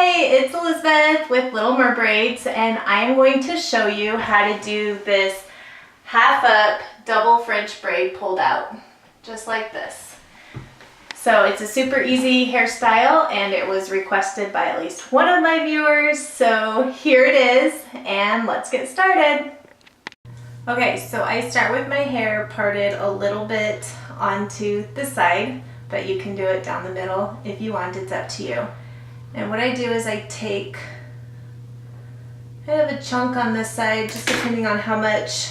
Hi, it's Elizabeth with Little Mer Braids, and I am going to show you how to do this half up double French braid pulled out, just like this. So it's a super easy hairstyle and it was requested by at least one of my viewers, so here it is and let's get started. Okay, so I start with my hair parted a little bit onto the side, but you can do it down the middle if you want, it's up to you. And what I do is I take kind of a chunk on this side, just depending on how much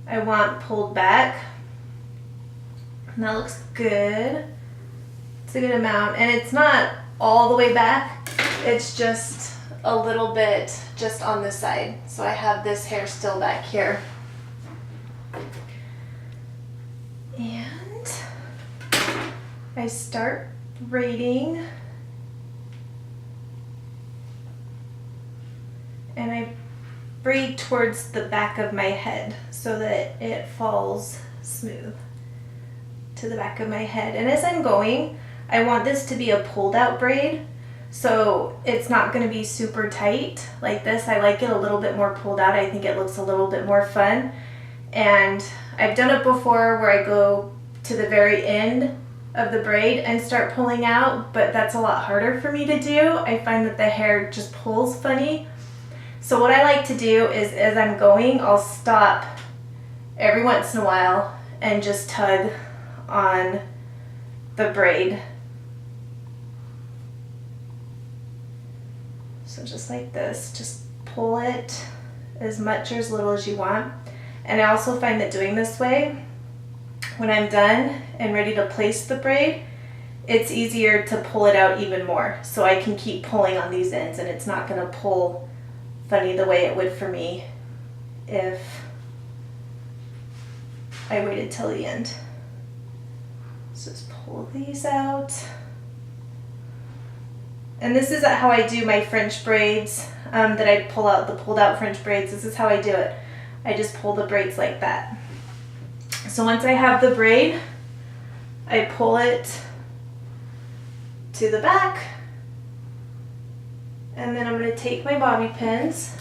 I want pulled back. And that looks good. It's a good amount. And it's not all the way back, it's just a little bit just on this side. So I have this hair still back here. And I start braiding. And I braid towards the back of my head so that it falls smooth to the back of my head. And as I'm going, I want this to be a pulled out braid, so it's not going to be super tight like this. I like it a little bit more pulled out. I think it looks a little bit more fun. And I've done it before where I go to the very end of the braid and start pulling out, but that's a lot harder for me to do. I find that the hair just pulls funny. So what I like to do is, as I'm going, I'll stop every once in a while and just tug on the braid. So just like this, just pull it as much or as little as you want. And I also find that doing this way, when I'm done and ready to place the braid, it's easier to pull it out even more. So I can keep pulling on these ends and it's not going to pull funny the way it would for me if I waited till the end. So just pull these out. And this is how I do my French braids, that I pull out, the pulled out French braids. This is how I do it. I just pull the braids like that. So once I have the braid, I pull it to the back. And then I'm going to take my bobby pins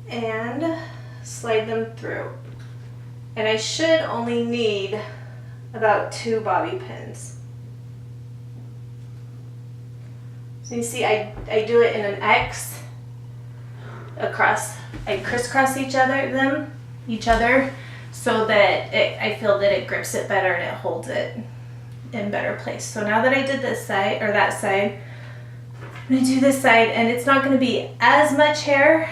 and slide them through. And I should only need about 2 bobby pins. So you see I do it in an X across. I crisscross each other so that I feel that it grips it better and it holds it in better place. So now that I did this side or that side, I'm going to do this side, and it's not going to be as much hair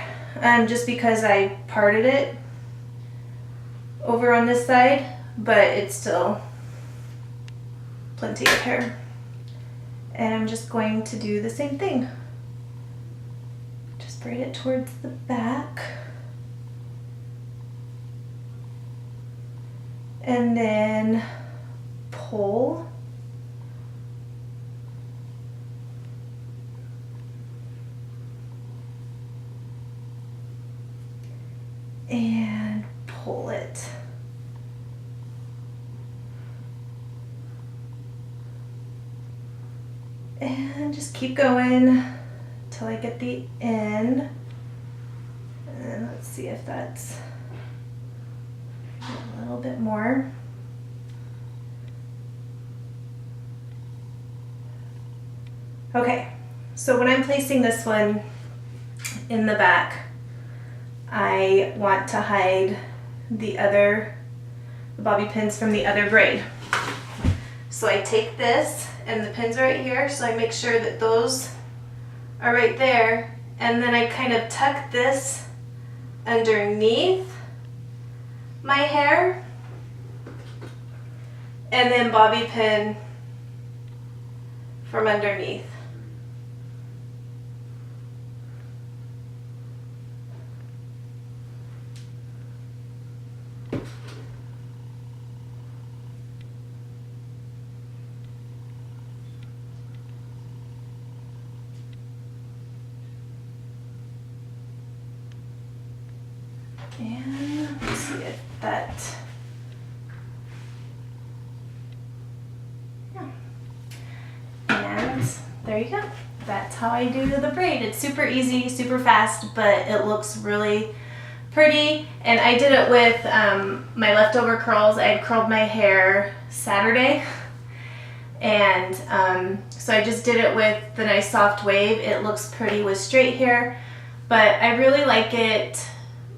just because I parted it over on this side, but it's still plenty of hair. And I'm just going to do the same thing. Just braid it towards the back. And then pull. And pull it. And just keep going till I get the end. And let's see if that's a little bit more. Okay, so when I'm placing this one in the back, I want to hide the bobby pins from the other braid. So I take this, and the pins are right here, so I make sure that those are right there, and then I kind of tuck this underneath my hair, and then bobby pin from underneath. And let's see if that, yeah. there you go. That's how I do the braid. It's super easy, super fast, but it looks really pretty. And I did it with my leftover curls. I had curled my hair Saturday, and so I just did it with the nice soft wave. It looks pretty with straight hair, but I really like it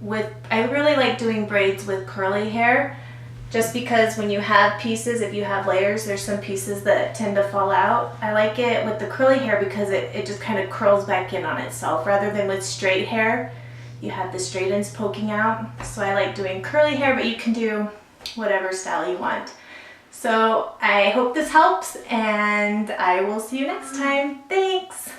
with, I really like doing braids with curly hair, just because when you have pieces, if you have layers, there's some pieces that tend to fall out. I like it with the curly hair because it just kind of curls back in on itself, rather than with straight hair. You have the straight ends poking out. So I like doing curly hair, but you can do whatever style you want. So I hope this helps, and I will see you next time. Thanks!